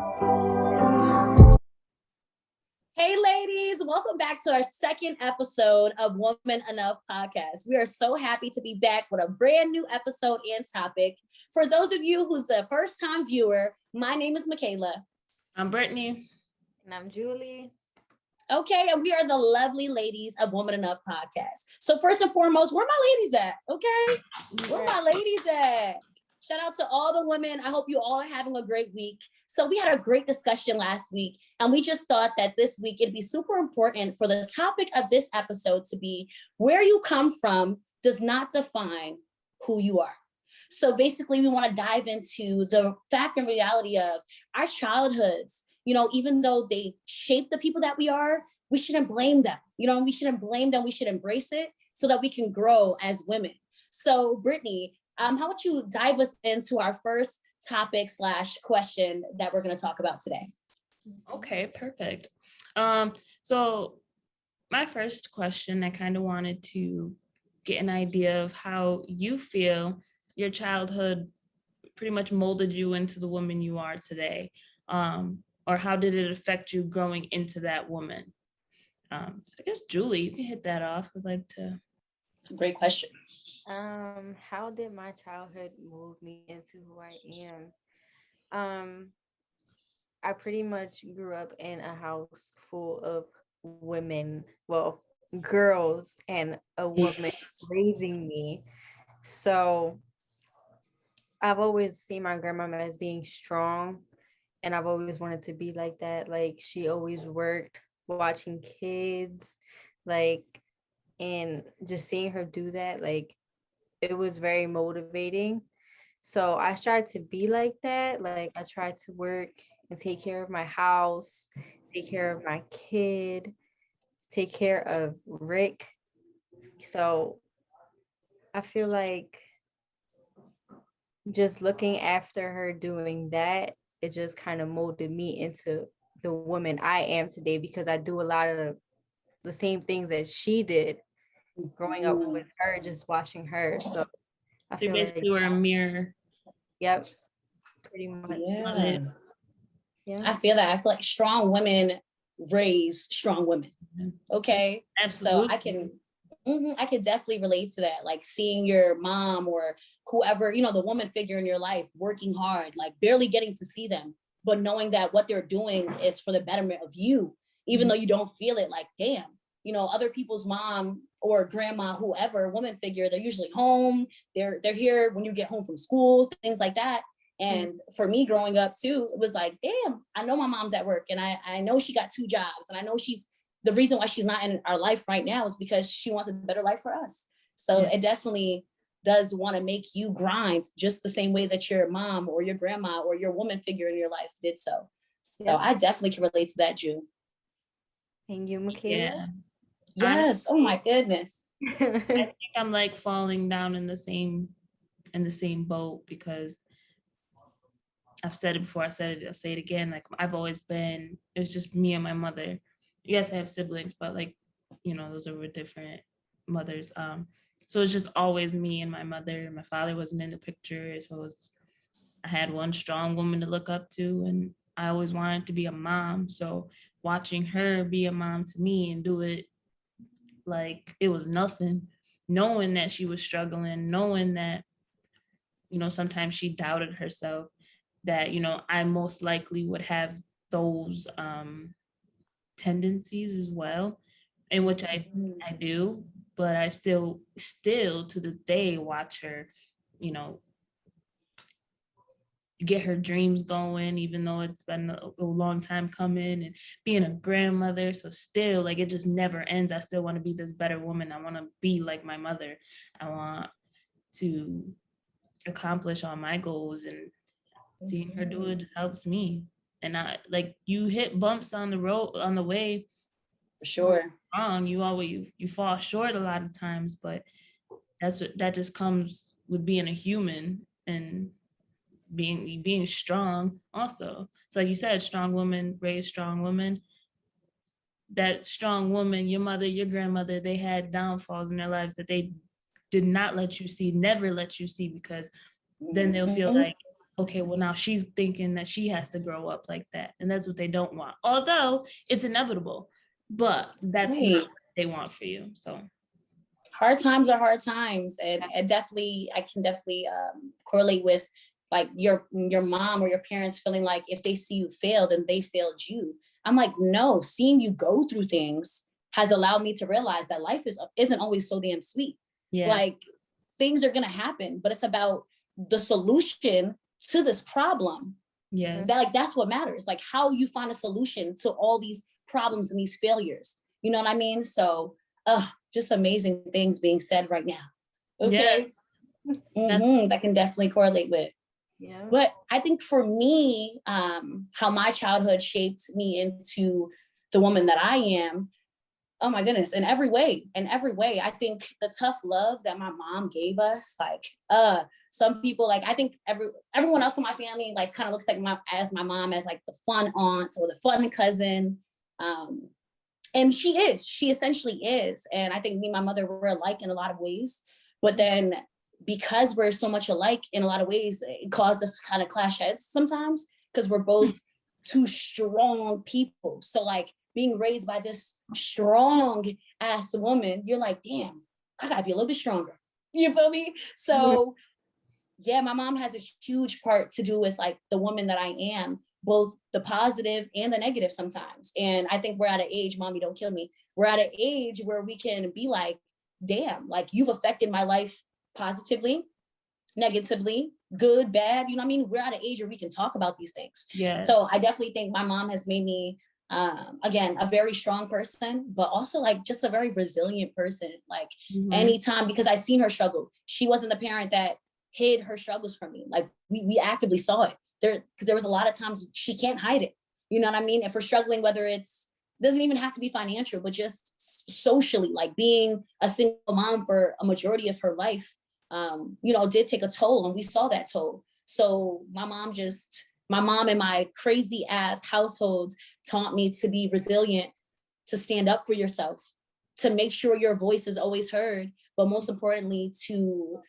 Hey, ladies, welcome back to our second episode of Woman Enough podcast. We are so happy to be back with a brand new episode and topic. For those of you who's the first time viewer, my name is Michaela. I'm Brittany. And I'm Julie. Okay, and we are the lovely ladies of Woman Enough podcast. So first and foremost, where my ladies at? Okay, where my ladies at? Shout out to all the women. I hope you all are having a great week. So we had a great discussion last week, and we just thought that this week it'd be super important for the topic of this episode to be where you come from does not define who you are. So basically, we want to dive into the fact and reality of our childhoods. You know, even though they shape the people that we are, we shouldn't blame them. We shouldn't blame them. We should embrace it so that we can grow as women. So Brittany, how about you dive us into our first topic / question that we're going to talk about today? Okay, perfect. So my first question, I kind of wanted to get an idea of how you feel your childhood pretty much molded you into the woman you are today. Or how did it affect you growing into that woman? So I guess, Julie, you can hit that off. I'd like to. It's a great question. How did my childhood move me into who I am? I pretty much grew up in a house full of women, well, girls, and a woman raising me. So I've always seen my grandmama as being strong, and I've always wanted to be like that. Like, she always worked watching kids, like, and just seeing her do that, like, it was very motivating. So I tried to be like that. Like, I tried to work and take care of my house, take care of my kid, take care of Rick. So I feel like just looking after her doing that, it just kind of molded me into the woman I am today, because I do a lot of the same things that she did growing up with her, just watching her. So I So you feel basically like, were a mirror. yep, pretty much. Yeah. Yeah. I feel that. I feel like strong women raise strong women. Okay. Absolutely. So I can definitely relate to that. Like seeing your mom or whoever, the woman figure in your life working hard, like barely getting to see them, but knowing that what they're doing is for the betterment of you, even though you don't feel it. Like, damn, other people's mom or grandma, whoever, woman figure, they're usually home. They're here when you get home from school, things like that. And for me growing up too, it was like, damn, I know my mom's at work, and I know she got 2 jobs, and I know the reason why she's not in our life right now is because she wants a better life for us. So it definitely does want to make you grind just the same way that your mom or your grandma or your woman figure in your life did so. So I definitely can relate to that, June. And you, Michaela? Yeah. Yes. Oh my goodness. I think I'm like falling down in the same boat, because I've said it before, I'll say it again. Like, I've always been, it's just me and my mother. Yes, I have siblings, but like, those are with different mothers. So it's just always me and my mother. My father wasn't in the picture. So I had one strong woman to look up to, and I always wanted to be a mom. So watching her be a mom to me and do it like it was nothing, knowing that she was struggling, knowing that, sometimes she doubted herself, that, I most likely would have those tendencies as well, in which I do, but I still to this day watch her, get her dreams going, even though it's been a long time coming, and being a grandmother. So still, like, it just never ends. I still want to be this better woman. I want to be like my mother. I want to accomplish all my goals, and seeing her do it just helps me. And I, like, you hit bumps on the road, on the way. For sure. Wrong. You fall short a lot of times, but that just comes with being a human and being strong also. So like you said, strong woman raise strong women. That strong woman, your mother, your grandmother, they had downfalls in their lives that they did not let you see, never let you see, because then they'll feel like okay, well, now she's thinking that she has to grow up like that. And that's what they don't want. Although it's inevitable, but that's not what they want for you. So hard times are hard times. And I can definitely correlate with like your mom or your parents feeling like if they see you fail, then they failed you. I'm like, no, seeing you go through things has allowed me to realize that life isn't always so damn sweet. yeah. Like things are gonna happen, but it's about the solution to this problem. Yes. That's what matters. Like how you find a solution to all these problems and these failures. You know what I mean? So just amazing things being said right now. Okay. Yeah. That can definitely correlate with. Yeah. But I think for me, how my childhood shaped me into the woman that I am, oh my goodness, in every way. I think the tough love that my mom gave us, like, some people, like, I think everyone else in my family, like, kind of looks like my mom as like the fun aunt or the fun cousin. And she essentially is. And I think me and my mother were alike in a lot of ways, but then because we're so much alike in a lot of ways, it caused us to kind of clash heads sometimes because we're both two strong people. So like being raised by this strong ass woman, you're like, damn, I gotta be a little bit stronger. You feel me? So yeah, my mom has a huge part to do with like the woman that I am, both the positive and the negative sometimes. And I think we're at an age, mommy, don't kill me. We're at an age where we can be like, damn, like you've affected my life positively, negatively, good, bad. You know what I mean? We're at an age where we can talk about these things. Yeah. So I definitely think my mom has made me, again, a very strong person, but also like just a very resilient person. Like anytime, because I seen her struggle. She wasn't the parent that hid her struggles from me. Like we actively saw it there, because there was a lot of times she can't hide it. You know what I mean? If we're struggling, whether doesn't even have to be financial, but just socially, like being a single mom for a majority of her life, did take a toll, and we saw that toll. So my mom and my crazy ass household taught me to be resilient, to stand up for yourself, to make sure your voice is always heard, but most importantly, to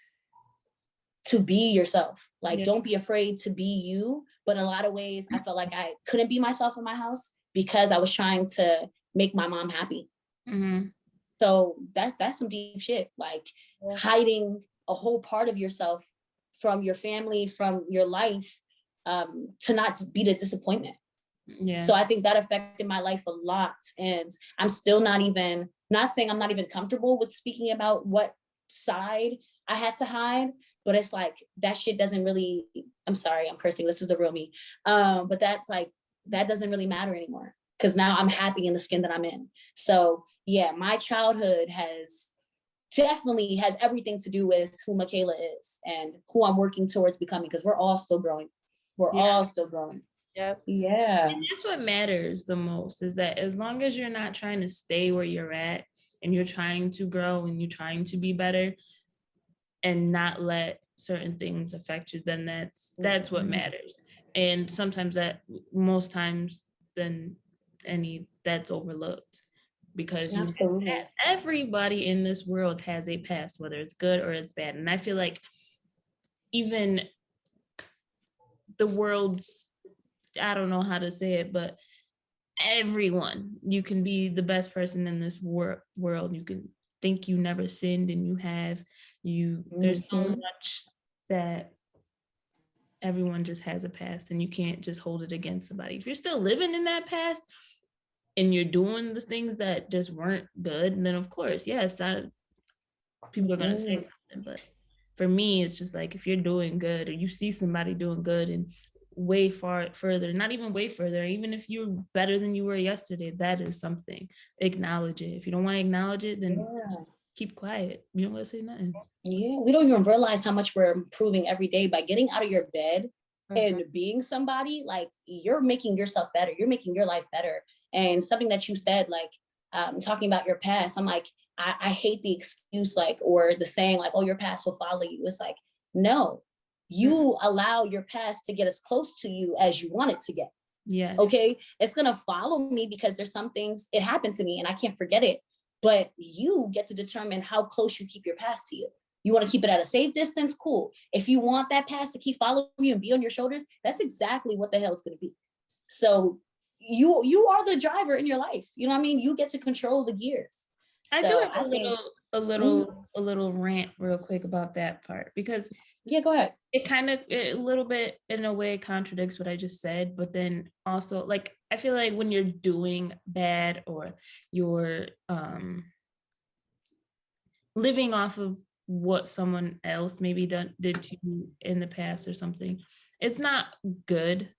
be yourself. Like, don't be afraid to be you. But in a lot of ways, I felt like I couldn't be myself in my house because I was trying to make my mom happy. So that's some deep shit, like hiding a whole part of yourself from your family, from your life, to not be the disappointment. So I think that affected my life a lot. And I'm still not saying I'm not even comfortable with speaking about what side I had to hide, but it's like, that shit doesn't really, I'm sorry, I'm cursing, this is the real me. But that's like, that doesn't really matter anymore, because now I'm happy in the skin that I'm in. So yeah, my childhood definitely has everything to do with who Michaela is and who I'm working towards becoming, because we're all still growing. All still growing. Yep. Yeah. And that's what matters the most, is that as long as you're not trying to stay where you're at and you're trying to grow and you're trying to be better and not let certain things affect you, then that's what matters. And sometimes most times that's overlooked, because everybody in this world has a past, whether it's good or it's bad. And I feel like even the world's, I don't know how to say it, but everyone, you can be the best person in this world. You can think you never sinned, and you have. There's so much that everyone just has a past, and you can't just hold it against somebody. If you're still living in that past and you're doing the things that just weren't good, then of course, yes, people are going to say something. But for me, it's just like, if you're doing good, or you see somebody doing good and way further, not even way further, even if you're better than you were yesterday, that is something. Acknowledge it. If you don't want to acknowledge it, then keep quiet. You don't want to say nothing. Yeah, we don't even realize how much we're improving every day by getting out of your bed and being somebody. Like, you're making yourself better. You're making your life better. And something that you said, like, talking about your past, I'm like, I hate the excuse, like, or the saying, like, oh, your past will follow you. It's like, no, you allow your past to get as close to you as you want it to get. Yeah. Okay. It's going to follow me because there's some things, it happened to me and I can't forget it. But you get to determine how close you keep your past to you. You want to keep it at a safe distance? Cool. If you want that past to keep following you and be on your shoulders, that's exactly what the hell it's going to be. So you are the driver in your life. You know what I mean? You get to control the gears. I So do have I think, a little rant real quick about that part, because yeah, go ahead. it kind of a little bit in a way contradicts what I just said, but then also like I feel like when you're doing bad or you're living off of what someone else maybe did to you in the past or something, it's not good.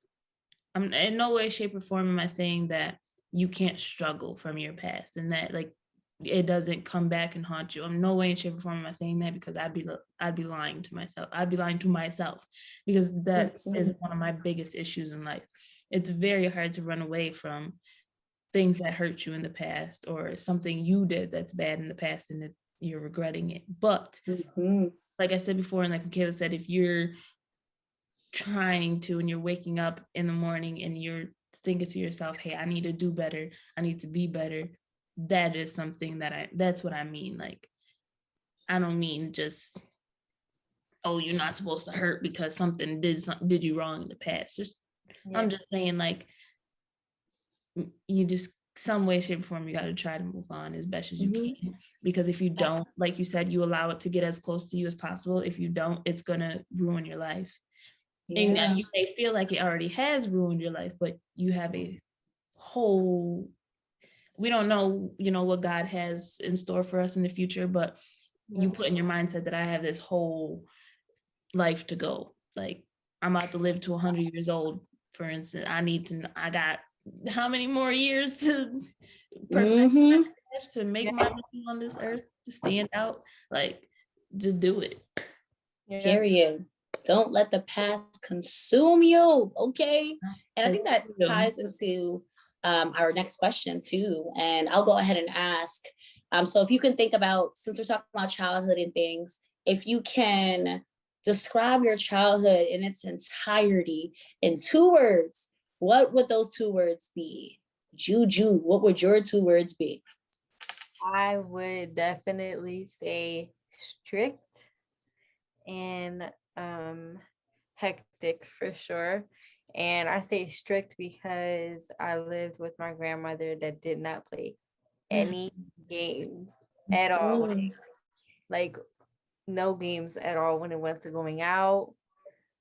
I'm in no way, shape, or form am I saying that you can't struggle from your past and that like it doesn't come back and haunt you. I'm no way, shape, or form am I saying that, because I'd be lying to myself. I'd be lying to myself, because that is one of my biggest issues in life. It's very hard to run away from things that hurt you in the past or something you did that's bad in the past and you're regretting it. But like I said before, and like Michaela said, if you're trying to and you're waking up in the morning and you're thinking to yourself, hey, I need to do better, I need to be better, that is something that's what I mean. Like, I don't mean just, oh, you're not supposed to hurt because something did you wrong in the past. Just I'm just saying, like, you just some way, shape, or form, you got to try to move on as best as you can, because if you don't, like you said, you allow it to get as close to you as possible. If you don't, it's gonna ruin your life. And you may feel like it already has ruined your life, but you have a whole, we don't know, what God has in store for us in the future, but you put in your mindset that I have this whole life to go. Like, I'm about to live to 100 years old, for instance. I got how many more years to perfect to make my living on this earth, to stand out. Like, just do it. Period. Don't let the past consume you, okay? And I think that ties into our next question too. And I'll go ahead and ask. So if you can think about, since we're talking about childhood and things, if you can describe your childhood in its entirety in 2 words, what would those 2 words be? Juju, what would your 2 words be? I would definitely say strict and hectic for sure. And I say strict because I lived with my grandmother that did not play any games at all. Like no games at all when it went to going out,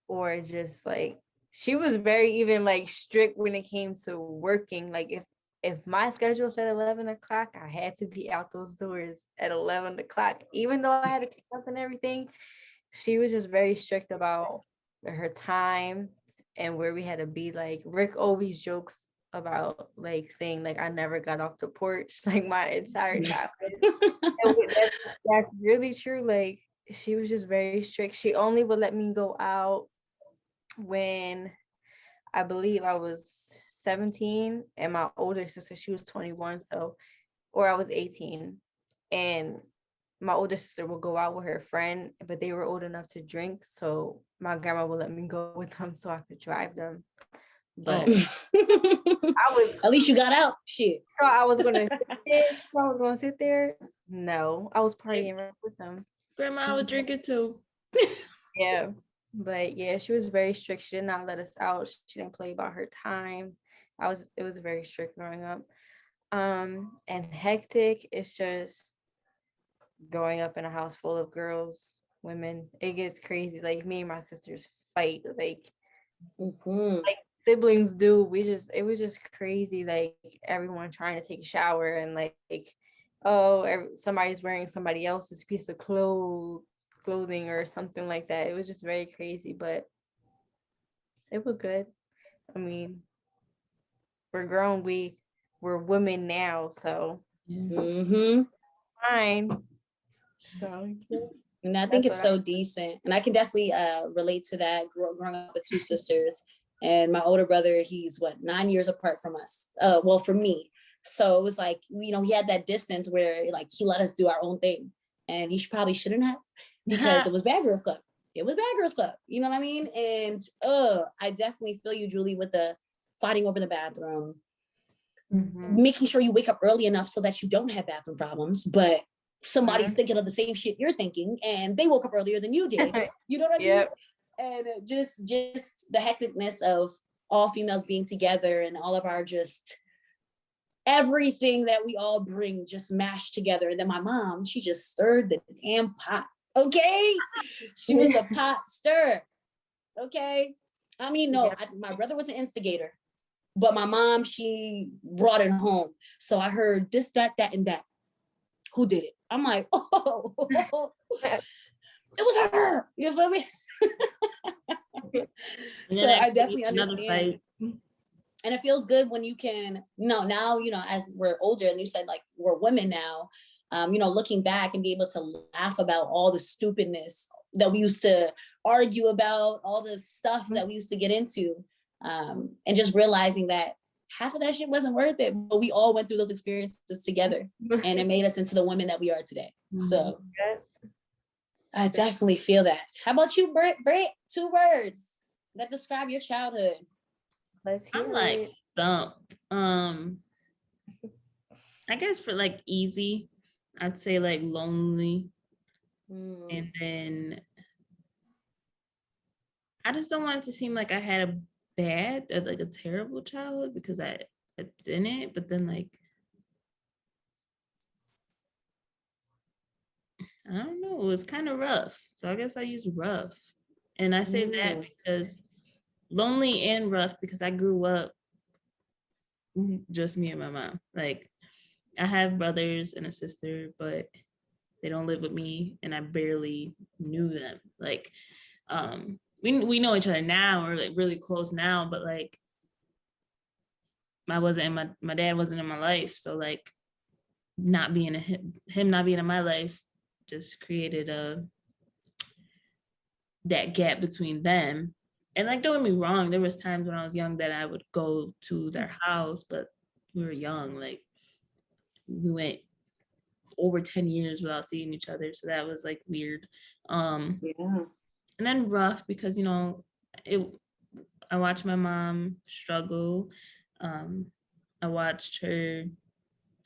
or just like she was very even like strict when it came to working. Like if my schedule said 11 o'clock, I had to be out those doors at 11 o'clock, even though I had to pick up and everything. She was just very strict about her time and where we had to be. Like Rick always jokes about like saying like I never got off the porch like my entire childhood. That's really true. Like she was just very strict. She only would let me go out when I believe I was 17 and my older sister, she was 21, so, or I was 18, and my older sister would go out with her friend, but they were old enough to drink, so my grandma would let me go with them so I could drive them. But I was, at least you got out. Shit. I was gonna sit there. No, I was partying right with them. Grandma, I was drinking too. Yeah. But yeah, she was very strict. She did not let us out. She didn't play about her time. It was very strict growing up. And hectic, it's just growing up in a house full of girls, women. It gets crazy. Like me and my sisters fight like siblings do. It was just crazy. Like everyone trying to take a shower and like somebody's wearing somebody else's piece of clothing or something like that. It was just very crazy, but it was good. I mean, we're grown, we're women now, so fine. So and I think it's so decent, and I can definitely relate to that. Growing up with 2 sisters, and my older brother, he's 9 years apart from us. Well, for me, so it was like he had that distance where like he let us do our own thing, and he probably shouldn't have, because it was Bad Girls Club. It was Bad Girls Club. You know what I mean? And I definitely feel you, Julie, with the fighting over the bathroom, making sure you wake up early enough so that you don't have bathroom problems. But somebody's thinking of the same shit you're thinking, and they woke up earlier than you did. You know what I mean? And just the hecticness of all females being together and all of our just everything that we all bring just mashed together. And then my mom, she just stirred the damn pot. Okay, she was a pot stir. Okay, I mean, no, my brother was an instigator, but my mom, she brought it home. So I heard this, that, and that. Who did it? I'm like, oh, it was her. You feel me? So I definitely understand. And it feels good when you can, now, as we're older, and you said like we're women now, looking back and be able to laugh about all the stupidness that we used to argue about, all the stuff that we used to get into, and just realizing that half of that shit wasn't worth it, but we all went through those experiences together, and it made us into the women that we are today. So I definitely feel that. How about you, Britt? 2 words that describe your childhood. Let's hear I'm like it. stumped. I guess for like easy, I'd say like lonely. And then I just don't want it to seem like I had a terrible childhood, because I didn't. But then like, I don't know, it was kind of rough. So I guess I use rough. And I say that because lonely and rough, because I grew up just me and my mom. Like, I have brothers and a sister, but they don't live with me, and I barely knew them. Like, we know each other now, or like really close now, but like my dad wasn't in my life, so like not being him not being in my life just created that gap between them. And like, don't get me wrong, there was times when I was young that I would go to their house, but we were young. Like, we went over 10 years without seeing each other, so that was like weird. And then rough, because I watched my mom struggle. I watched her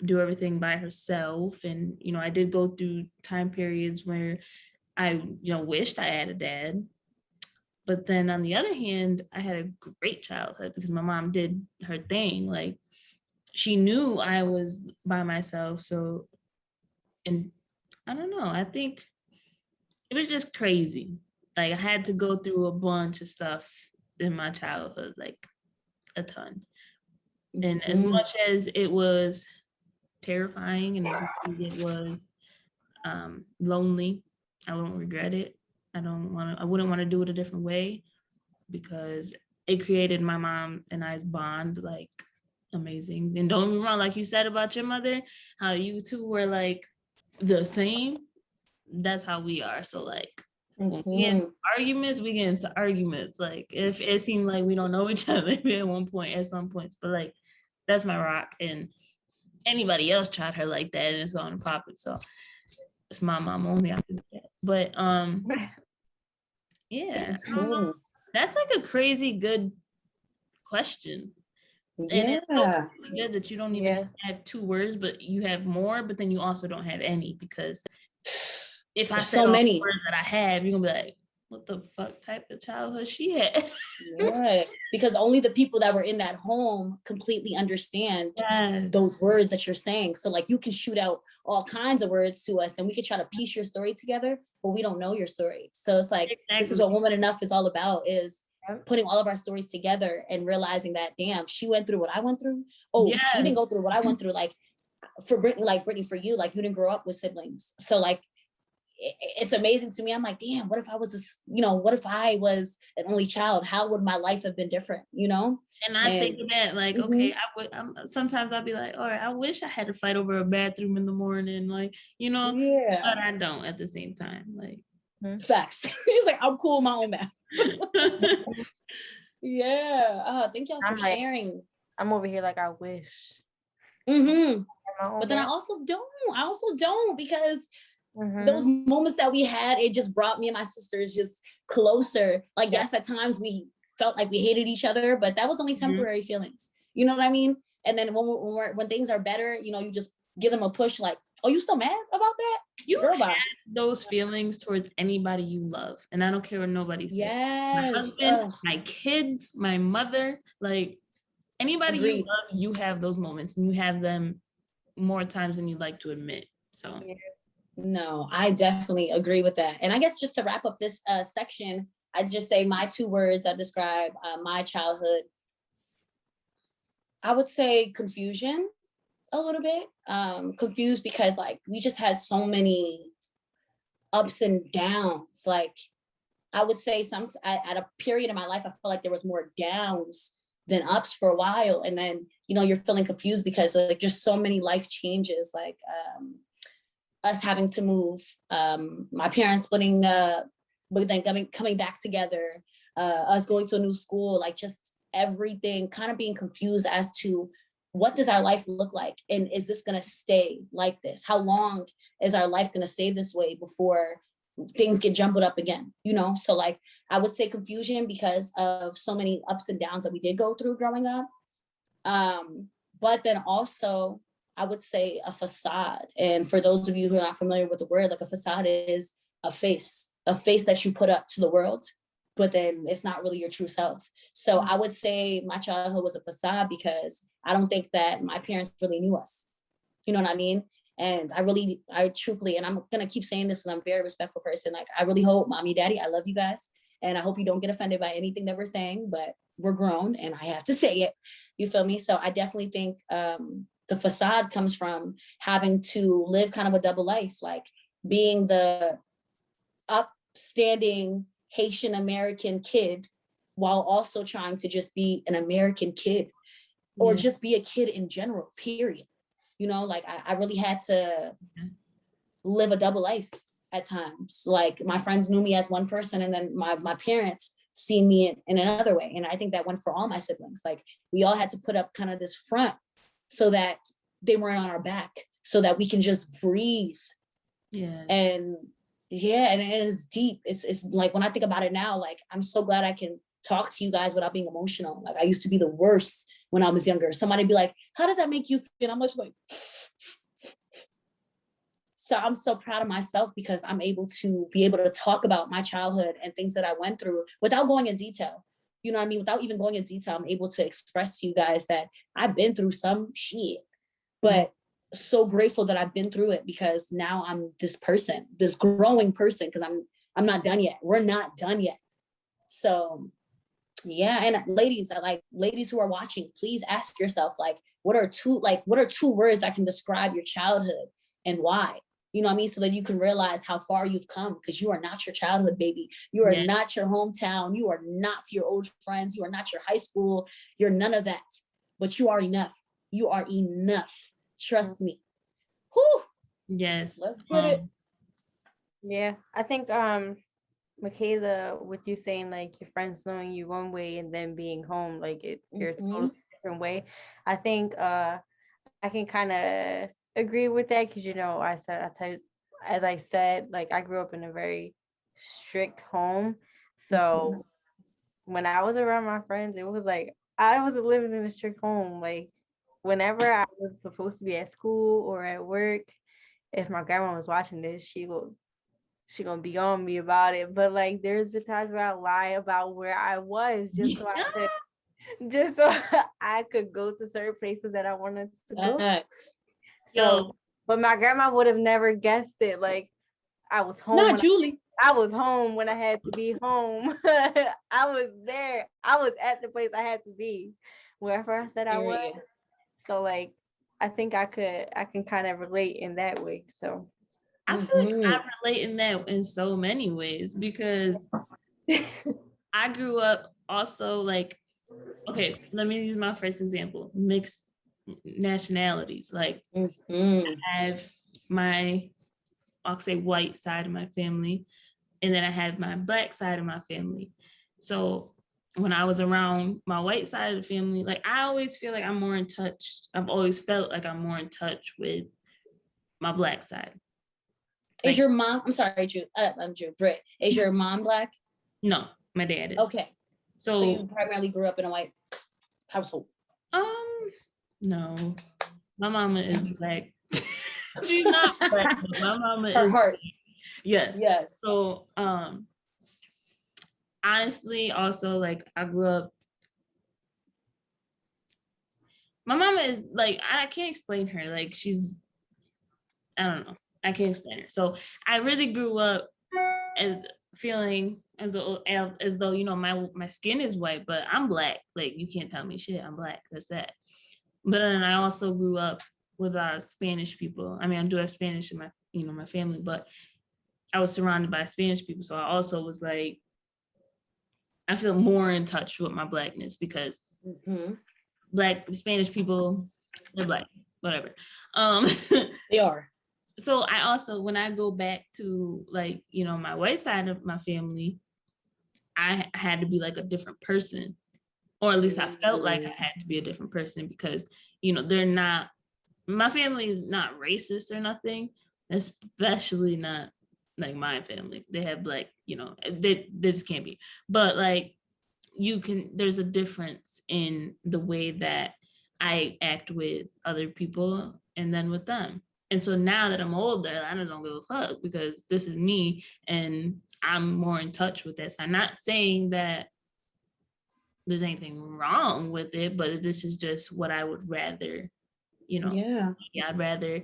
do everything by herself, and I did go through time periods where I wished I had a dad. But then on the other hand, I had a great childhood because my mom did her thing. Like, she knew I was by myself. So, and I don't know, I think it was just crazy. Like, I had to go through a bunch of stuff in my childhood, like a ton. And as much as it was terrifying, and as much as it was lonely, I wouldn't regret it. I wouldn't want to do it a different way, because it created my mom and I's bond, like, amazing. And don't get me wrong, like you said about your mother, how you two were like the same. That's how we are. So like, when we get into arguments, we get into arguments. Like, if it seemed like we don't know each other at some points, but like, that's my rock. And anybody else tried her like that, and it's on popping. So it's my mom only after that. But yeah, I don't know. That's like a crazy good question. And it's so good that you don't even have 2 words, but you have more, but then you also don't have any, because if I said so many words that I have, you're gonna be like, what the fuck type of childhood she had? Yeah, because only the people that were in that home completely understand those words that you're saying. So like, you can shoot out all kinds of words to us, and we could try to piece your story together, but we don't know your story. So it's like, this is what Woman Enough is all about, is putting all of our stories together and realizing that, damn, she went through what I went through. Oh, she didn't go through what I went through. Like, for Brittany, for you, like, you didn't grow up with siblings. So like, it's amazing to me. I'm like, damn, what if I was this, what if I was an only child? How would my life have been different, And I think of that, like, okay, sometimes I'll be like, all right, I wish I had to fight over a bathroom in the morning, like, but I don't at the same time, like. Facts. She's like, I'm cool with my own math. Thank y'all for sharing. I'm over here like, I wish. But then I also don't, because those moments that we had, it just brought me and my sisters just closer. Like, yes, at times we felt like we hated each other, but that was only temporary feelings. You know what I mean? And then when things are better, you just give them a push, like, Oh, you still mad about that? You Girl, have bye. those feelings towards anybody you love, and I don't care what nobody says. Yes. My husband, my kids, my mother, like anybody you Agreed. love, you have those moments, and you have them more times than you'd like to admit. So No, I definitely agree with that. And I guess just to wrap up this section, I'd just say my 2 words that describe my childhood. I would say confusion a little bit. Confused because like we just had so many ups and downs. Like I would say at a period in my life, I felt like there was more downs than ups for a while. And then, you're feeling confused because like just so many life changes, like us having to move, my parents splitting, but then coming back together, us going to a new school, like just everything, kind of being confused as to what does our life look like? And is this going to stay like this? How long is our life going to stay this way before things get jumbled up again? So like, I would say confusion because of so many ups and downs that we did go through growing up. But then also I would say a facade. And for those of you who are not familiar with the word, like a facade is a face that you put up to the world, but then it's not really your true self. So I would say my childhood was a facade because I don't think that my parents really knew us. You know what I mean? And I truthfully, and I'm going to keep saying this, and I'm a very respectful person. Like, I really hope, mommy, daddy, I love you guys. And I hope you don't get offended by anything that we're saying, but we're grown and I have to say it. You feel me? So I definitely think the facade comes from having to live kind of a double life, like being the upstanding Haitian American kid while also trying to just be an American kid or just be a kid in general, period. Like I really had to live a double life at times. Like my friends knew me as one person, and then my parents see me in another way. And I think that went for all my siblings. Like we all had to put up kind of this front so that they weren't on our back, so that we can just breathe. Yeah. And and it is deep. It's like when I think about it now, like I'm so glad I can talk to you guys without being emotional. Like I used to be the worst when I was younger. Somebody be like, how does that make you feel? I'm just like, so I'm so proud of myself because I'm able to talk about my childhood and things that I went through without going in detail. You know what I mean? Without even going in detail, I'm able to express to you guys that I've been through some shit, but so grateful that I've been through it because now I'm this person, this growing person, because I'm not done yet. We're not done yet. So yeah. And ladies who are watching, please ask yourself, like, what are two words that can describe your childhood and why? You know what I mean? So that you can realize how far you've come, because you are not your childhood, baby. You are not your hometown. You are not your old friends. You are not your high school. You're none of that, but you are enough. You are enough. Trust me. Whew. Yes. Let's get it. Yeah, I think Michaela, with you saying like your friends knowing you one way and then being home, like it's your totally different way. I think I can kind of agree with that because as I said, like I grew up in a very strict home. So when I was around my friends, it was like I wasn't living in a strict home. Like whenever I was supposed to be at school or at work, if my grandma was watching this, she gonna be on me about it. But like there's been times where I lie about where I was just so I could go to certain places that I wanted to go. So, but my grandma would have never guessed it. Like I was home. Not Julie. I was home when I had to be home. I was there. I was at the place I had to be, wherever I said I was. So like, I think I can kind of relate in that way. So I feel like I relate in that in so many ways because I grew up also like, okay, let me use my first example, mixed nationalities. Like I have I'll say white side of my family, and then I have my black side of my family. So when I was around my white side of the family, like I always feel like I'm more in touch. I've always felt like I'm more in touch with my black side. Is your mom, I'm sorry, Britt. Is your mom black? No, my dad is. Okay. So you primarily grew up in a white household? No. My mama is black. She's not black, but my mama Her is. heart. Yes. Yes. So honestly, also like I grew up. My mama is like, I can't explain her. Like she's, I don't know. I can't explain her. So I really grew up as feeling as though, you know, my skin is white, but I'm black. Like you can't tell me shit. I'm black. That's that. But then I also grew up with a lot of Spanish people. I mean, I do have Spanish in my, you know, my family, but I was surrounded by Spanish people. So I also was like, I feel more in touch with my blackness because black Spanish people, they're black, whatever. They are. So I also, when I go back to like, you know, my white side of my family, I had to be like a different person, or at least I felt like I had to be a different person because, you know, they're not, my family is not racist or nothing, especially not like my family. They have black, you know, they just can't be. But like, there's a difference in the way that I act with other people and then with them. And so now that I'm older, I just don't give a fuck because this is me and I'm more in touch with this. I'm not saying that there's anything wrong with it, but this is just what I would rather, you know. Yeah, I'd rather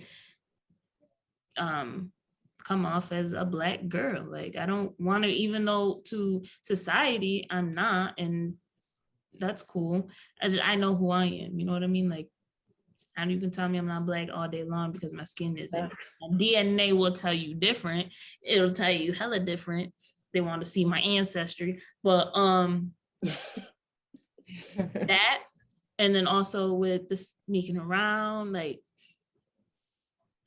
come off as a black girl. Like I don't want to, even though to society I'm not, and that's cool. I know who I am. You know what I mean? Like, and you can tell me I'm not black all day long because my skin isn't. My DNA will tell you different. It'll tell you hella different. They want to see my ancestry, but that, and then also with the sneaking around, like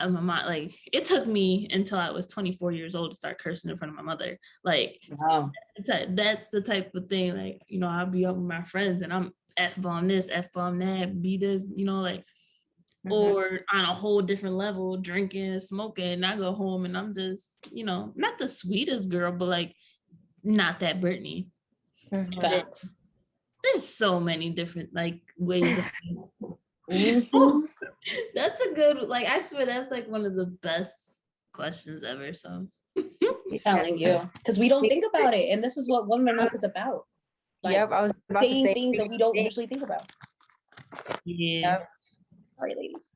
my mom, like it took me until I was 24 years old to start cursing in front of my mother. Like, wow. That's the type of thing. Like, you know, I'll be up with my friends and I'm F-bomb this, F-bomb that, be this, you know, like, or on a whole different level, drinking, smoking, and I go home and I'm just, you know, not the sweetest girl, but like not that Brittany. Facts. There's so many different like ways of that's a good, like I swear that's like one of the best questions ever. So I'm telling you, because we don't think about it, and this is what Woman Enough is about. Like, I was saying things that we don't usually think about. Yeah. Sorry, ladies.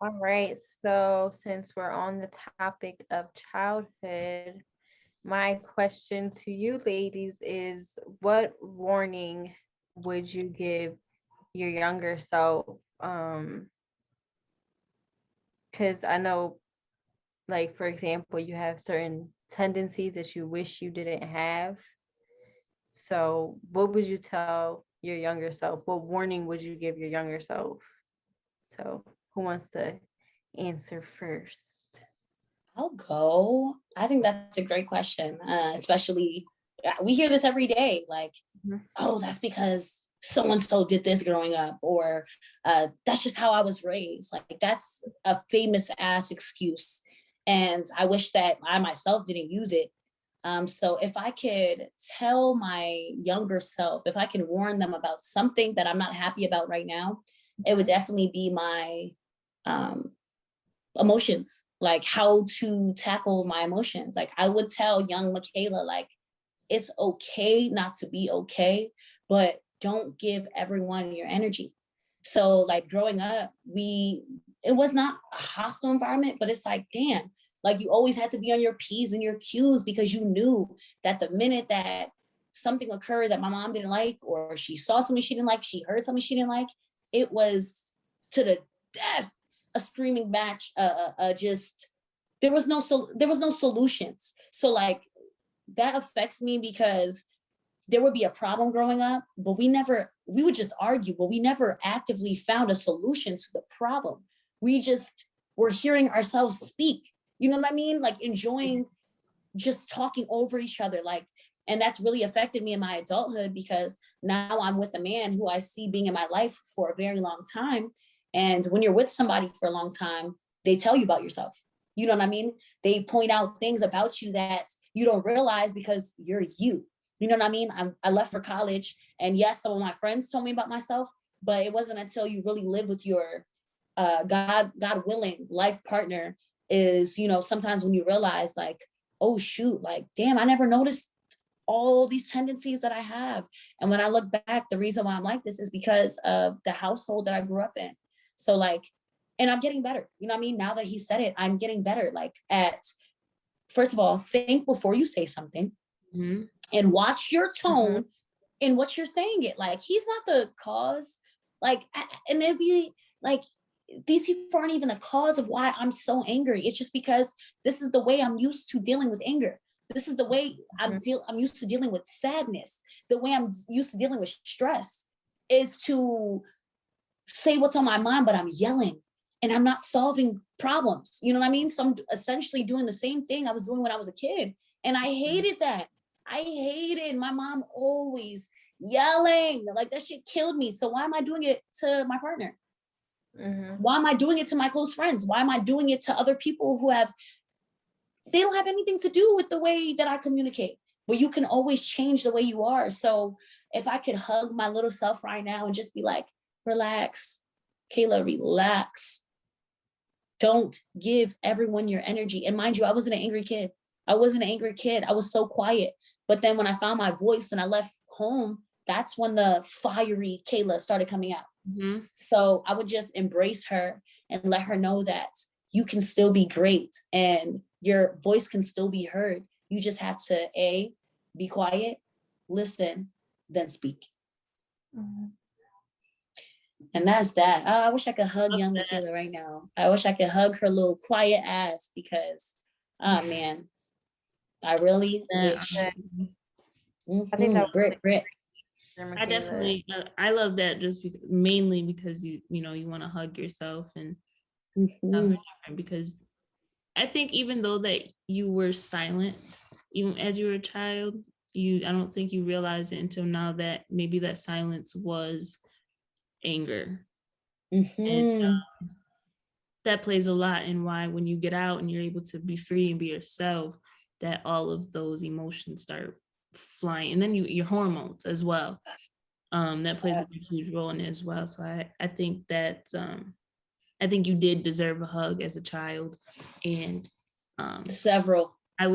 All right. So since we're on the topic of childhood, my question to you ladies is, what warning would you give your younger self? Because I know, like, for example, you have certain tendencies that you wish you didn't have. So what would you tell your younger self? What warning would you give your younger self? So who wants to answer first? I'll go. I think that's a great question, especially we hear this every day. Like, oh, that's because so-and-so did this growing up, or that's just how I was raised. Like, that's a famous ass excuse. And I wish that I myself didn't use it. So if I could tell my younger self, if I can warn them about something that I'm not happy about right now, it would definitely be my emotions, like how to tackle my emotions. Like I would tell young Michaela, like, it's okay not to be okay, but don't give everyone your energy. So like growing up, it was not a hostile environment, but it's like, damn, like you always had to be on your P's and your Q's because you knew that the minute that something occurred that my mom didn't like, or she saw something she didn't like, she heard something she didn't like, it was to the death, a screaming match. Just there was no solutions. So like that affects me because there would be a problem growing up, but we would just argue, but we never actively found a solution to the problem. We just were hearing ourselves speak. You know what I mean? Like enjoying just talking over each other. Like, and that's really affected me in my adulthood because now I'm with a man who I see being in my life for a very long time. And when you're with somebody for a long time, they tell you about yourself. You know what I mean? They point out things about you that you don't realize because you're you. You know what I mean? I left for college, and yes, some of my friends told me about myself, but it wasn't until you really live with your God willing, life partner is, you know, sometimes when you realize like, oh shoot, like, damn, I never noticed all these tendencies that I have. And when I look back, the reason why I'm like this is because of the household that I grew up in. So like, and I'm getting better. You know what I mean? Now that he said it, I'm getting better. Like at, first of all, think before you say something and watch your tone in what you're saying it. Like he's not the cause. Like, and it'd be like, these people aren't even the cause of why I'm so angry. It's just because this is the way I'm used to dealing with anger. This is the way I'm used to dealing with sadness. The way I'm used to dealing with stress is to say what's on my mind, but I'm yelling and I'm not solving problems. You know what I mean? So I'm essentially doing the same thing I was doing when I was a kid. And I hated that. I hated my mom always yelling. Like that shit killed me. So why am I doing it to my partner? Why am I doing it to my close friends? Why am I doing it to other people who they don't have anything to do with the way that I communicate? But you can always change the way you are. So if I could hug my little self right now and just be like, relax, Kayla, relax. Don't give everyone your energy. And mind you, I wasn't an angry kid. I wasn't an angry kid. I was so quiet. But then when I found my voice and I left home, that's when the fiery Kayla started coming out. So I would just embrace her and let her know that you can still be great and your voice can still be heard. You just have to be quiet, listen, then speak. And that's that. Oh, I wish I could hug young Michaela right now. I wish I could hug her little quiet ass because, oh man, I really wish. I think that was Brit. I definitely, I love that just mainly because you want to hug yourself and because I think even though that you were silent, even as you were a child, I don't think you realized it until now that maybe that silence was anger. And that plays a lot in why when you get out and you're able to be free and be yourself, that all of those emotions start flying. And then your hormones as well. That plays a huge role in it as well. So I think that I think you did deserve a hug as a child, and several. I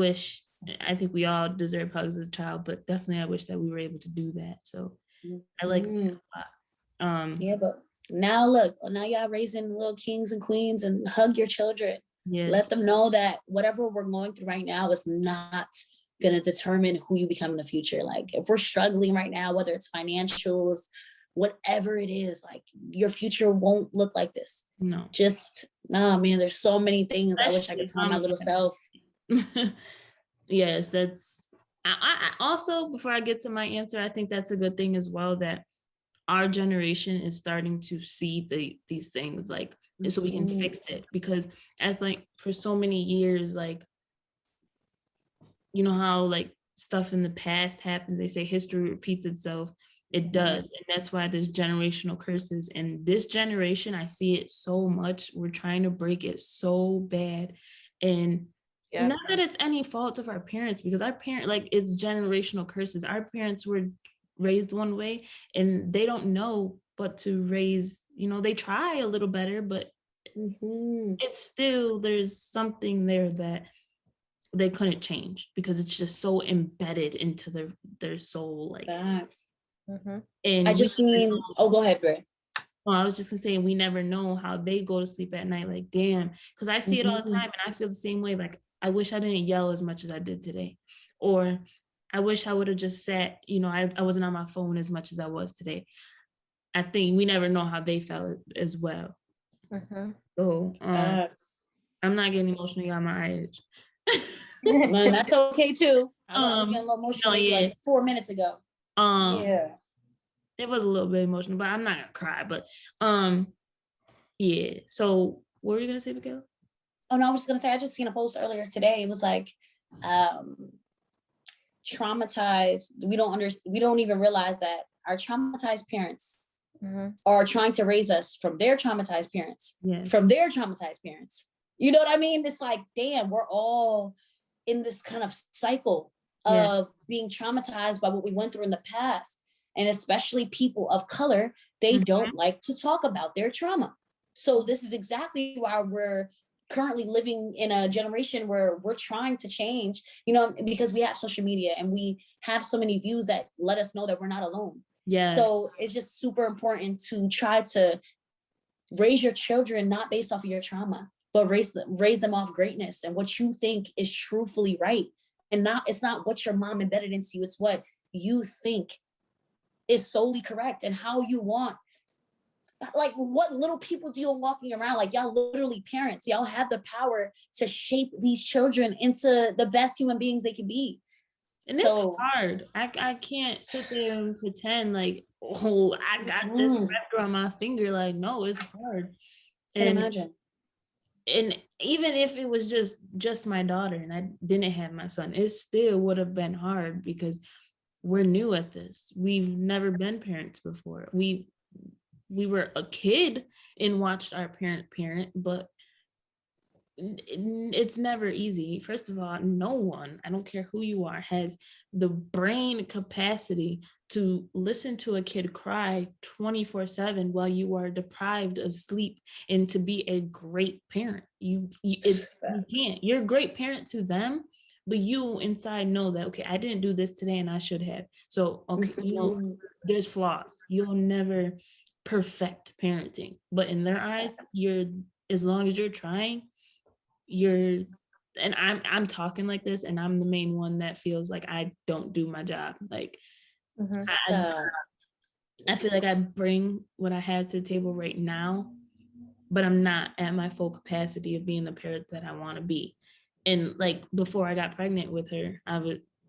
think we all deserve hugs as a child, but definitely I wish that we were able to do that. So I like that a lot. Yeah, but now look, now y'all raising little kings and queens, and hug your children. Yes. Let them know that whatever we're going through right now is not going to determine who you become in the future. Like if we're struggling right now, whether it's financials, whatever it is, like your future won't look like this. No. Man, there's so many things I wish I could tell my little self. Yes, I also, before I get to my answer, I think that's a good thing as well, that our generation is starting to see these things, like, so we can fix it. Because I think for so many years, like, you know how like stuff in the past happens, they say history repeats itself. It does. And that's why there's generational curses. And this generation, I see it so much. We're trying to break it so bad. And not that it's any fault of our parents, because our parents, like, it's generational curses. Our parents were raised one way and they don't know but to raise, they try a little better, but it's still, there's something there that they couldn't change because it's just so embedded into their soul. Like, facts. And I just seen, go ahead, Brit. Well, I was just gonna say, we never know how they go to sleep at night. Like, damn, because I see it all the time and I feel the same way. Like, I wish I didn't yell as much as I did today. Or I wish I would have just sat, I wasn't on my phone as much as I was today. I think we never know how they felt as well. So I'm not getting emotional, y'all, my age. Man, that's okay too. I was getting a little emotional like 4 minutes ago. It was a little bit emotional, but I'm not gonna cry. But yeah. So what were you gonna say, Miguel? Oh no, I was just gonna say I just seen a post earlier today. It was like traumatized. We don't even realize that our traumatized parents are trying to raise us from their traumatized parents. From their traumatized parents. You know what I mean? It's like, damn, we're all in this kind of cycle of being traumatized by what we went through in the past. And especially people of color, they don't like to talk about their trauma. So this is exactly why we're currently living in a generation where we're trying to change, because we have social media and we have so many views that let us know that we're not alone. Yeah. So it's just super important to try to raise your children not based off of your trauma, but raise them off greatness and what you think is truthfully right. And it's not what your mom embedded into you, it's what you think is solely correct and how you want. Like, what little people do you walking around? Like, y'all literally parents, y'all have the power to shape these children into the best human beings they can be. And it's hard. I can't sit there and pretend like, oh, I got this scepter on my finger. Like, no, it's hard. Can imagine. And even if it was just my daughter and I didn't have my son, it still would have been hard because we're new at this. We've never been parents before. We were a kid and watched our parent, but it's never easy. First of all, no one, I don't care who you are, has the brain capacity to listen to a kid cry 24/7 while you are deprived of sleep and to be a great parent. You can't. You're a great parent to them, but you inside know that, okay, I didn't do this today and I should have. So, okay, there's flaws. You'll never perfect parenting, but in their eyes, as long as you're trying, and I'm talking like this and I'm the main one that feels like I don't do my job. Like, I feel like I bring what I have to the table right now, but I'm not at my full capacity of being the parent that I want to be. And like, before I got pregnant with her,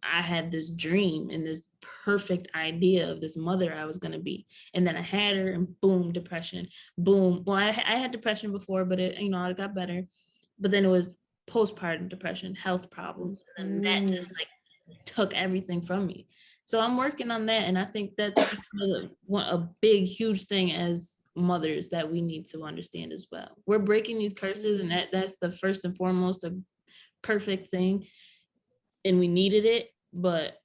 I had this dream and this perfect idea of this mother I was going to be. And then I had her and boom, depression, boom. Well, I had depression before, but it got better. But then it was postpartum depression, health problems. And that just like took everything from me. So I'm working on that. And I think that's a big, huge thing as mothers that we need to understand as well. We're breaking these curses, and that's the first and foremost a perfect thing. And we needed it, but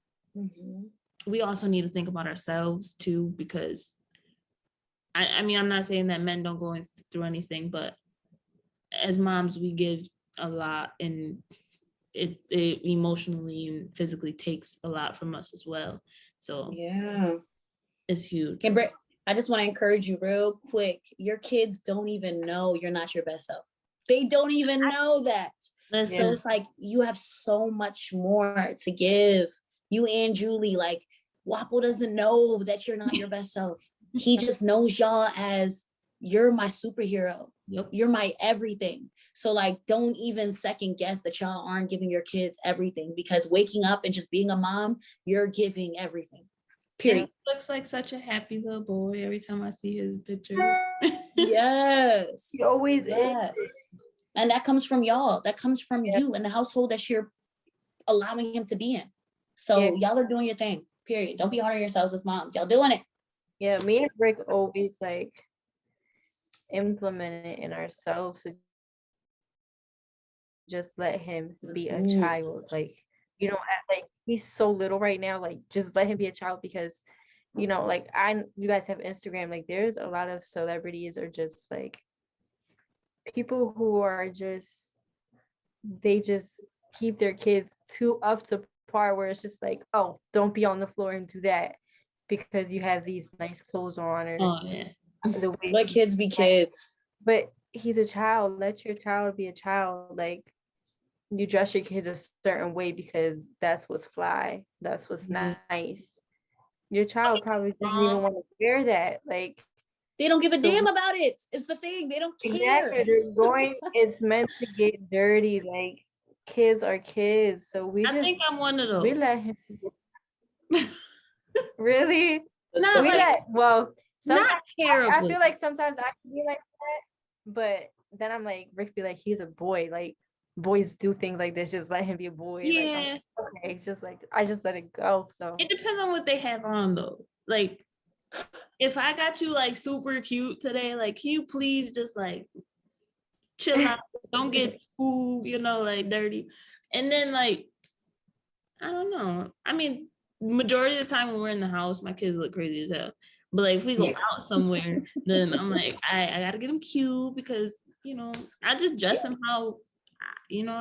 we also need to think about ourselves too, because I mean, I'm not saying that men don't go through anything, but as moms, we give a lot, and it emotionally and physically takes a lot from us as well. So yeah, it's huge. Amber, I just want to encourage you real quick. Your kids don't even know you're not your best self. They don't even know that. Listen. So it's like, you have so much more to give. You and Julie, like, Wapo doesn't know that you're not your best self. He just knows y'all as, you're my superhero. Yep. You're my everything. So like, don't even second guess that y'all aren't giving your kids everything, because waking up and just being a mom, you're giving everything. Period. He looks like such a happy little boy every time I see his pictures. Yes. He always is. And that comes from y'all. That comes from you and the household that you're allowing him to be in. So y'all are doing your thing. Period. Don't be hard on yourselves as moms. Y'all doing it. Yeah, me and Rick always like implement it in ourselves to just let him be a child. Like, like, he's so little right now. Like, just let him be a child, because like, you guys have Instagram. Like, there's a lot of celebrities or just like people who are they just keep their kids too up to par, where it's just like, oh, don't be on the floor and do that because you have these nice clothes on, or the way let kids be kids. But he's a child. Let your child be a child. Like, you dress your kids a certain way because that's what's fly. That's what's nice. Your child probably doesn't even want to wear that. Like, they don't give a damn about it. It's the thing. They don't care. Exactly. It's meant to get dirty. Like, kids are kids. So I think I'm one of those. We let him. Really? Not not terrible. I feel like sometimes I can be like that, but then I'm like, Rick be like, he's a boy. Like, boys do things like this. Just let him be a boy. Yeah. Like, okay. Just like, I just let it go. So it depends on what they have on though. Like, if I got you like super cute today, like, can you please just like chill out? Don't get too, like dirty. And then like, I don't know. I mean, majority of the time when we're in the house, my kids look crazy as hell. But like if we go out somewhere, then I'm like, I gotta get him cute because, you know, I just dress him how, you know,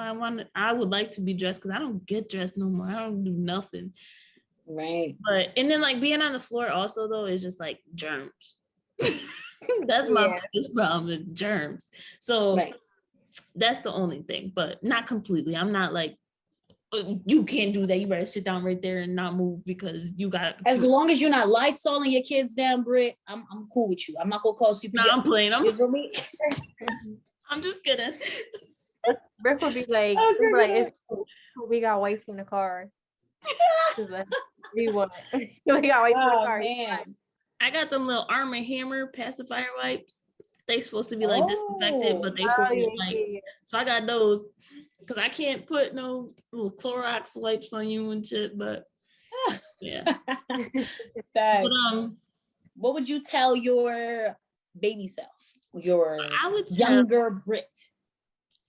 I would like to be dressed because I don't get dressed no more. I don't do nothing. Right. But and then like being on the floor also though is just like germs. That's my biggest problem is germs. So that's the only thing, but not completely. I'm not like, you can't do that. You better sit down right there and not move because you got. As long as you're not Lysoling your kids down, Britt, I'm cool with you. I'm not gonna call CPS. No, I'm playing. I'm just kidding. Britt would be like, it's cool. We got wipes in the car. Like, we got wipes in the car. Man. I got them little Arm & Hammer pacifier wipes. They supposed to be like disinfected, but they so I got those because I can't put no little Clorox wipes on you and shit. But yeah. But, what would you tell your baby self? Your younger Brit.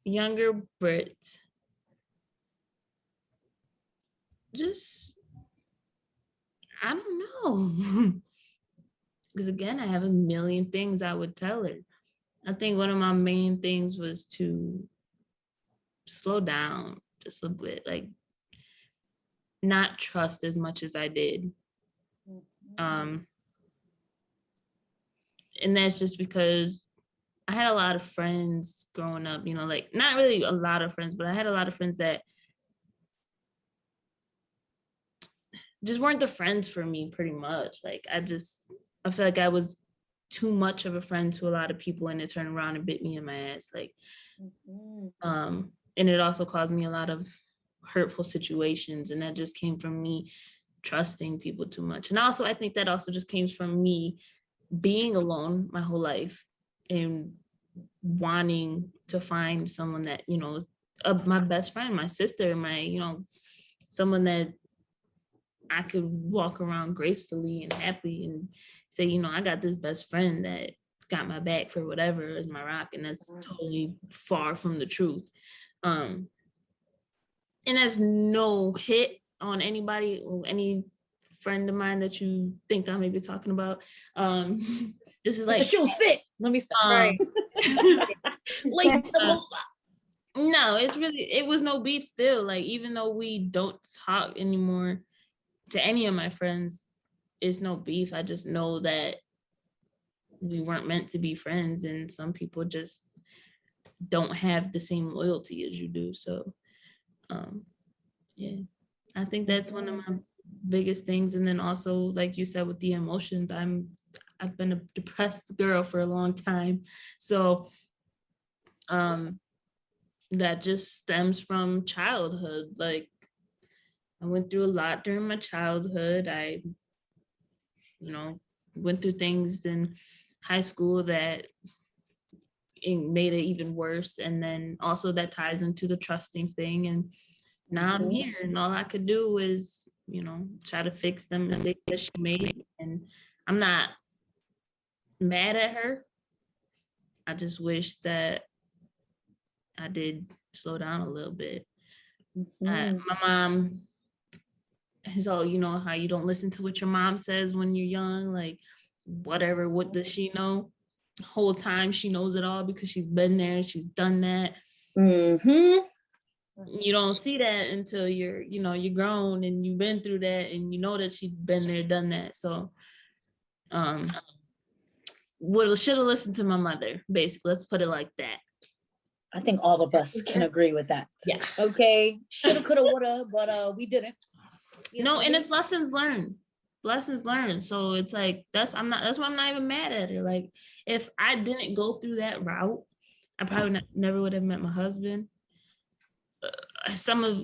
Younger Brit. Just, I don't know. Because again, I have a million things I would tell her. I think one of my main things was to slow down just a bit, like not trust as much as I did. And that's just because I had a lot of friends growing up, you know, like not really a lot of friends, but I had a lot of friends that just weren't the friends for me pretty much. Like I feel like I was too much of a friend to a lot of people and it turned around and bit me in my ass. Like, and it also caused me a lot of hurtful situations. And that just came from me trusting people too much. And also, I think that also just came from me being alone my whole life and wanting to find someone that, you know, my best friend, my sister, my, you know, someone that I could walk around gracefully and happy and say, you know, I got this best friend that got my back for whatever is my rock. And that's totally far from the truth. And that's no hit on anybody or any friend of mine that you think I may be talking about. This is like the shoes fit. Let me stop. Right. No, it was no beef still. Like, even though we don't talk anymore to any of my friends, it's no beef. I just know that we weren't meant to be friends, and some people just don't have the same loyalty as you do. So, yeah, I think that's one of my biggest things. And then also, like you said, with the emotions, I've been a depressed girl for a long time. So, that just stems from childhood. Like, I went through a lot during my childhood. I, you know, went through things in high school that it made it even worse. And then also that ties into the trusting thing. And now I'm here and all I could do is, you know, try to fix them mistakes that she made. And I'm not mad at her. I just wish that I did slow down a little bit. My mom is all, you know, how you don't listen to what your mom says when you're young, like whatever, what does she know? The whole time she knows it all because she's been there, she's done that. You don't see that until you're grown and you've been through that and you know that she's been there, done that. So should have listened to my mother, basically. Let's put it like that. I think all of us can agree with that. Yeah. Okay. Shoulda, coulda, woulda, but we didn't. No, and it's lessons learned. So it's like that's why I'm not even mad at her. Like, if I didn't go through that route, I probably never would have met my husband. Some of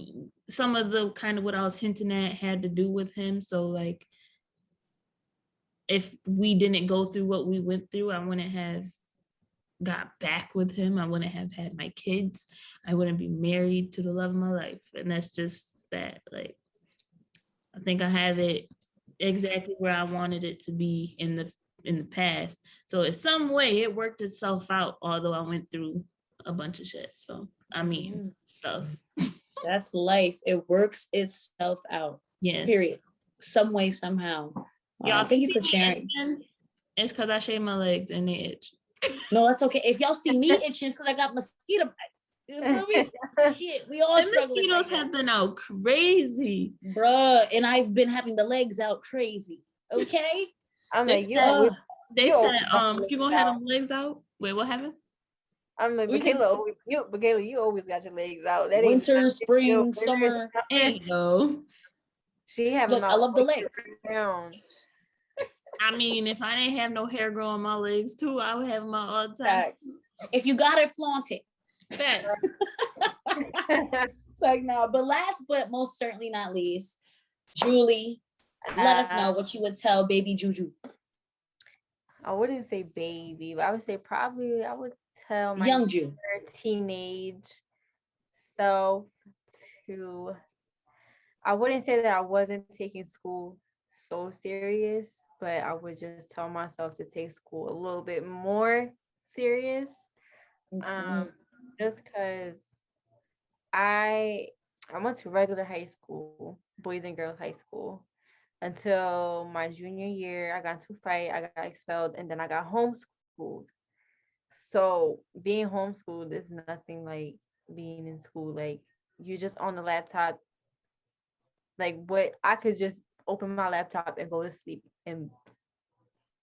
the kind of what I was hinting at had to do with him. So like, if we didn't go through what we went through, I wouldn't have got back with him. I wouldn't have had my kids. I wouldn't be married to the love of my life. And that's just that. Like, I think I have it exactly where I wanted it to be in the past. So in some way it worked itself out, although I went through a bunch of shit. So I mean, stuff. That's life. It works itself out. Yes. Period. Some way, somehow. Y'all, thank you for sharing. It's because I shave my legs and they itch. No, that's okay. If y'all see me itching, it's because I got mosquito bites. You feel me? Shit, we all The struggling. mosquitoes have been out crazy. Bruh, and I've been having the legs out crazy. Okay? I'm They like, you said, always, they you said always got your if you're legs gonna have out. them legs out, wait, what happened? I'm like, We said- Michaela, you always got your legs out. That ain't Winter, nothing spring, new. summer. Hey, yo. She have Look, them I out love the all year legs. round. I mean, if I didn't have no hair growing on my legs too, I would have them out all the time. Facts. If you got it, flaunt it. Fact. It's like, no. But last but most certainly not least, Julie, let us know what you would tell baby Juju. I wouldn't say baby, but I would say probably I would tell my Young Ju. teenage self to, I wouldn't say that I wasn't taking school so serious, but I would just tell myself to take school a little bit more serious. Just because I went to regular high school, boys and girls high school, until my junior year. I got into a fight, I got expelled, and then I got homeschooled. So being homeschooled is nothing like being in school. Like, you're just on the laptop. Like, what I could just open my laptop and go to sleep and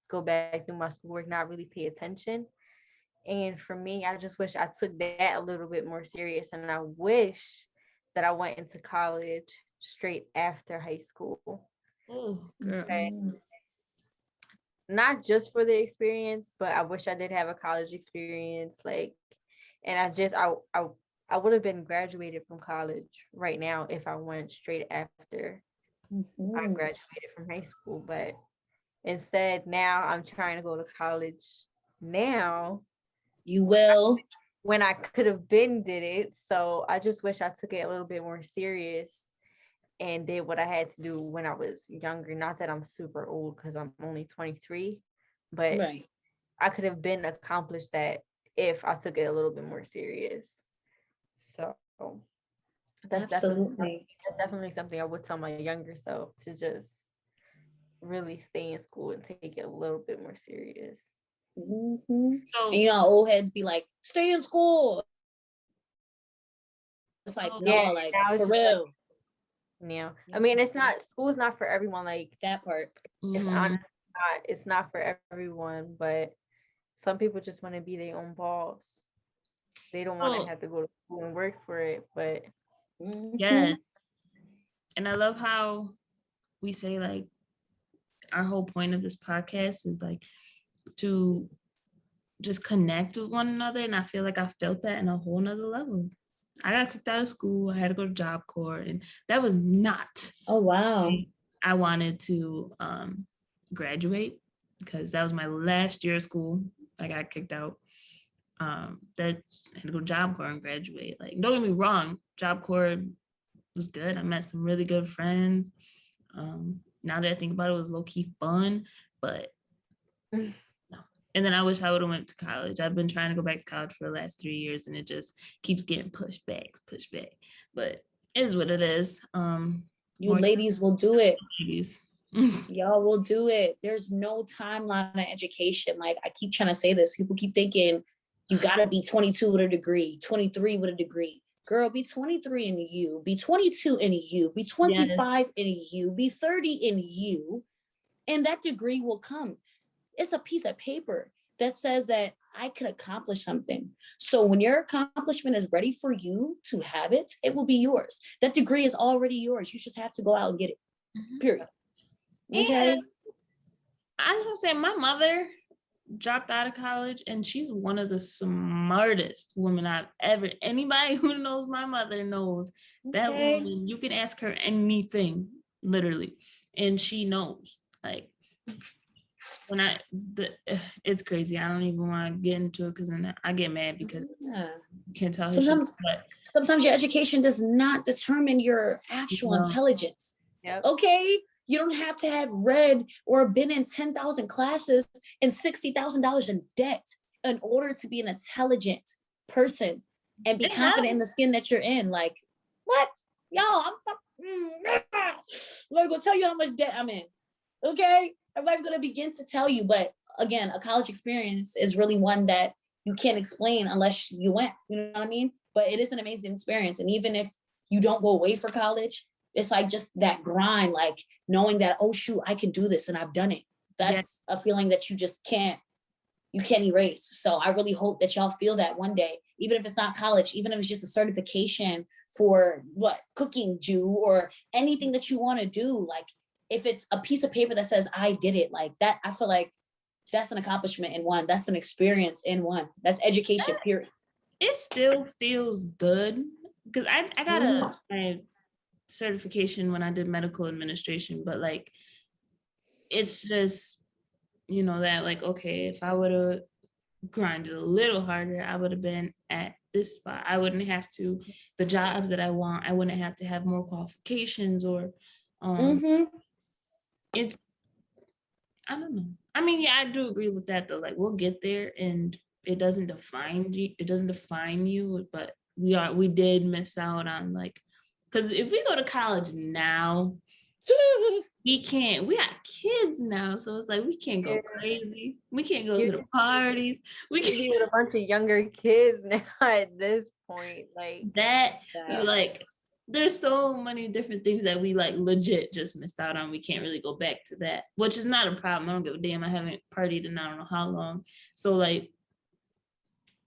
go back through my schoolwork, not really pay attention. And for me, I just wish I took that a little bit more serious. And I wish that I went into college straight after high school. Oh, girl. Not just for the experience, but I wish I did have a college experience. Like, and I would have been graduated from college right now if I went straight after I graduated from high school. But instead, now I'm trying to go to college now. You will. When I could have been did it. So I just wish I took it a little bit more serious and did what I had to do when I was younger. Not that I'm super old because I'm only 23, but Right. I could have been accomplished that if I took it a little bit more serious. So that's definitely something I would tell my younger self, to just really stay in school and take it a little bit more serious. So, and you know, old heads be like, stay in school. It's like, no, like, for real. Yeah. I mean, it's not, school is not for everyone. Like, that part. It's honestly not, it's not for everyone, but some people just want to be their own boss. They don't want to have to go to school and work for it, but yeah. And I love how we say, like, our whole point of this podcast is like to just connect with one another. And I feel like I felt that in a whole nother level. I got kicked out of school. I had to go to Job Corps, and that was not. Oh, wow. I wanted to graduate because that was my last year of school. I got kicked out. I had to go to Job Corps and graduate. Like, don't get me wrong, Job Corps was good. I met some really good friends. Now that I think about it, it was low-key fun, but no. And then I wish I would have went to college. I've been trying to go back to college for the last 3 years, and it just keeps getting pushed back. But it is what it is. You ladies will do it. Ladies. Y'all will do it. There's no timeline of education. Like, I keep trying to say this. People keep thinking you gotta be 22 with a degree, 23 with a degree. Girl, be 23 in you, be 22 in you, be 25 in you, be 30 in you, and that degree will come. It's a piece of paper that says that I could accomplish something. So when your accomplishment is ready for you to have it, it will be yours. That degree is already yours. You just have to go out and get it. Period. Okay. And I was gonna say, my mother dropped out of college, and she's one of the smartest women I've ever. Anybody who knows my mother knows that woman. You can ask her anything, literally, and she knows. Like, when it's crazy. I don't even want to get into it because then I get mad because you can't tell her. Sometimes your education does not determine your actual intelligence. Yep. Okay. You don't have to have read or been in 10,000 classes and $60,000 in debt in order to be an intelligent person and be confident in the skin that you're in. Like, what? Y'all, I'm not gonna tell you how much debt I'm in. Okay? I'm not gonna begin to tell you, but again, a college experience is really one that you can't explain unless you went, you know what I mean? But it is an amazing experience. And even if you don't go away for college, it's like just that grind, like knowing that, oh shoot, I can do this and I've done it. That's a feeling that you just can't erase. So I really hope that y'all feel that one day, even if it's not college, even if it's just a certification for cooking Jew or anything that you want to do. Like if it's a piece of paper that says I did it, like that, I feel like that's an accomplishment in one. That's an experience in one. That's education, period. It still feels good because I got a certification when I did medical administration, but like it's just, you know, that like, okay, if I would have grinded a little harder, I would have been at this spot. I wouldn't have to, the jobs that I want, I wouldn't have to have more qualifications or it's, I don't know. I mean, yeah, I do agree with that though. Like we'll get there and it doesn't define you. It doesn't define you, but we did miss out on like, because if we go to college now, we got kids now, so it's like we can't go crazy. We can't go to the parties. We can be with a bunch of younger kids now at this point. Like that, you like there's so many different things that we like legit just missed out on. We can't really go back to that, which is not a problem. I don't give a damn. I haven't partied in I don't know how long. So like,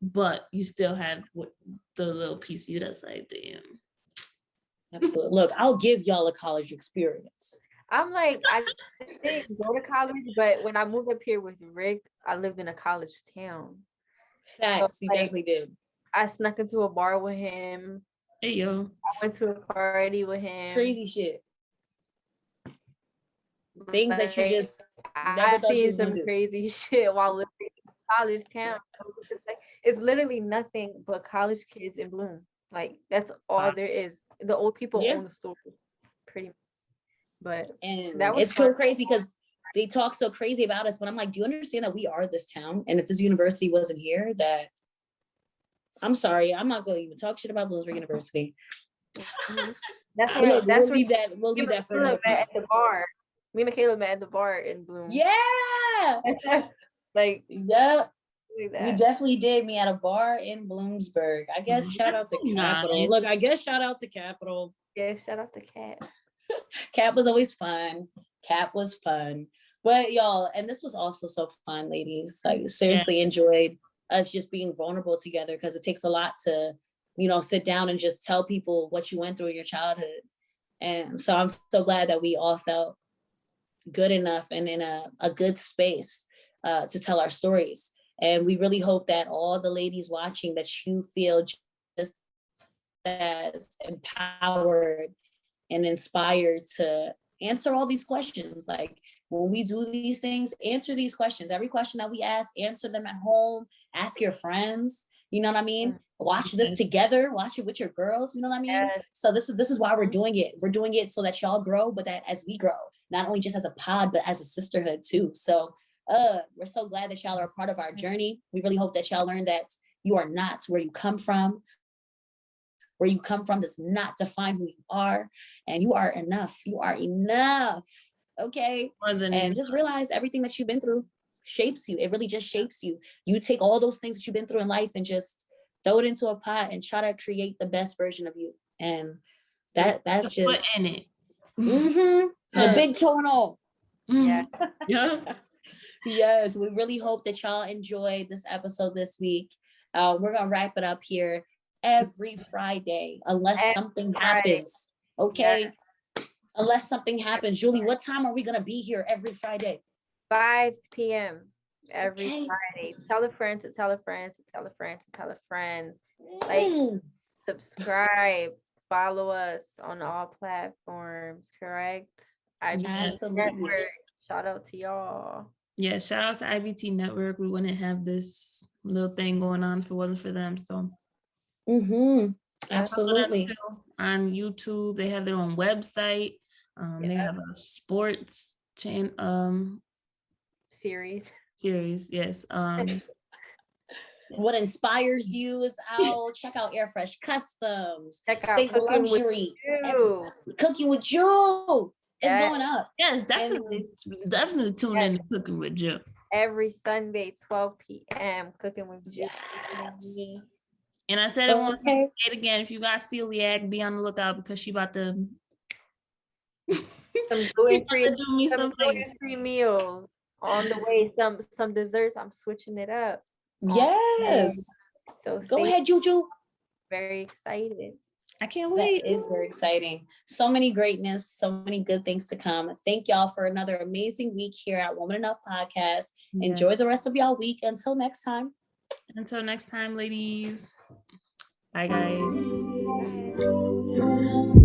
but you still have the little piece of you that's like, damn. Absolutely. Look, I'll give y'all a college experience. I'm like, I didn't go to college, but when I moved up here with Rick, I lived in a college town. Facts, so, you definitely did. I snuck into a bar with him. Hey, yo. I went to a party with him. Crazy shit. Things that you just I've seen some crazy shit while living in a college town. It's literally nothing but college kids in Bloom. Like, that's all there is. The old people own the stores, pretty much. But that was so crazy because they talk so crazy about us. But I'm like, do you understand that we are this town? And if this university wasn't here, that I'm sorry, I'm not going to even talk shit about Bloomsburg University. We'll leave that for another at the bar. Me and Michaela met at the bar in Bloom. Yeah. Like, yeah. We definitely did meet at a bar in Bloomsburg. I guess shout out to Capital. Look, I guess shout out to Capital. Yeah, shout out to Cap. Cap was always fun. Cap was fun. But y'all, and this was also so fun, ladies. I seriously enjoyed us just being vulnerable together because it takes a lot to, you know, sit down and just tell people what you went through in your childhood. And so I'm so glad that we all felt good enough and in a good space to tell our stories. And we really hope that all the ladies watching, that you feel just as empowered and inspired to answer all these questions. Like when we do these things, answer these questions. Every question that we ask, answer them at home, ask your friends, you know what I mean? Watch this together, watch it with your girls, you know what I mean? Yes. So this is why we're doing it. We're doing it so that y'all grow, but that as we grow, not only just as a pod, but as a sisterhood too. So we're so glad that y'all are a part of our journey. We really hope that y'all learn that you are not where you come from. Where you come from does not define who you are, and you are enough. You are enough, okay? And just realize everything that you've been through shapes you. It really just shapes you. You take all those things that you've been through in life and just throw it into a pot and try to create the best version of you. And that's just in it. The big tonal. Yeah. Yeah. Yes, we really hope that y'all enjoyed this episode this week. We're gonna wrap it up here every Friday, unless something happens. Okay. Yeah. Unless something happens. Julie, what time are we gonna be here every Friday? 5 p.m. every Friday. Tell a friend to tell a friend to tell a friend to tell a friend. Like, subscribe, follow us on all platforms, correct? IBTE Network. Shout out to y'all. Yeah, shout out to IBTE Network. We wouldn't have this little thing going on if it wasn't for them. So absolutely. On YouTube, they have their own website. They have a sports series. Yes. What inspires you is out. Check out Air Fresh Customs. Check out Cooking Luxury. Cooking with you. It's going up. Yes, definitely tune in to Cooking with Jill. every Sunday, 12 p.m. Cooking with Juice. Yes. And I said it once, I'm Okay. gonna say it again. If you got celiac, be on the lookout because she about to Some gluten-free, do me some something. gluten-free meals on the way. Some desserts. I'm switching it up. Yes. So Go stay ahead, Juju. very excited. I can't That wait. is very exciting. So many greatness, so many good things to come. Thank y'all for another amazing week here at Woman Enough Podcast. Yeah. Enjoy the rest of y'all week. Until next time. Until next time, ladies. Bye, guys. Bye.